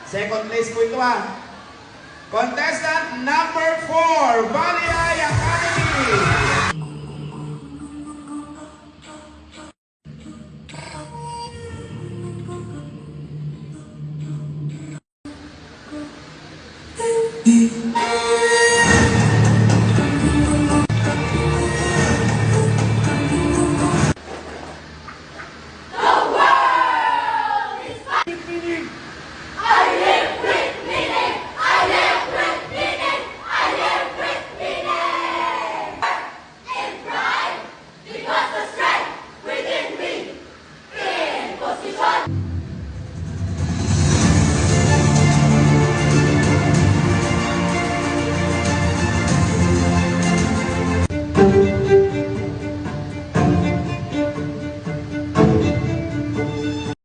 Second place po ito ah. Contestant number 4, Valley Academy. Because the strength within me in position.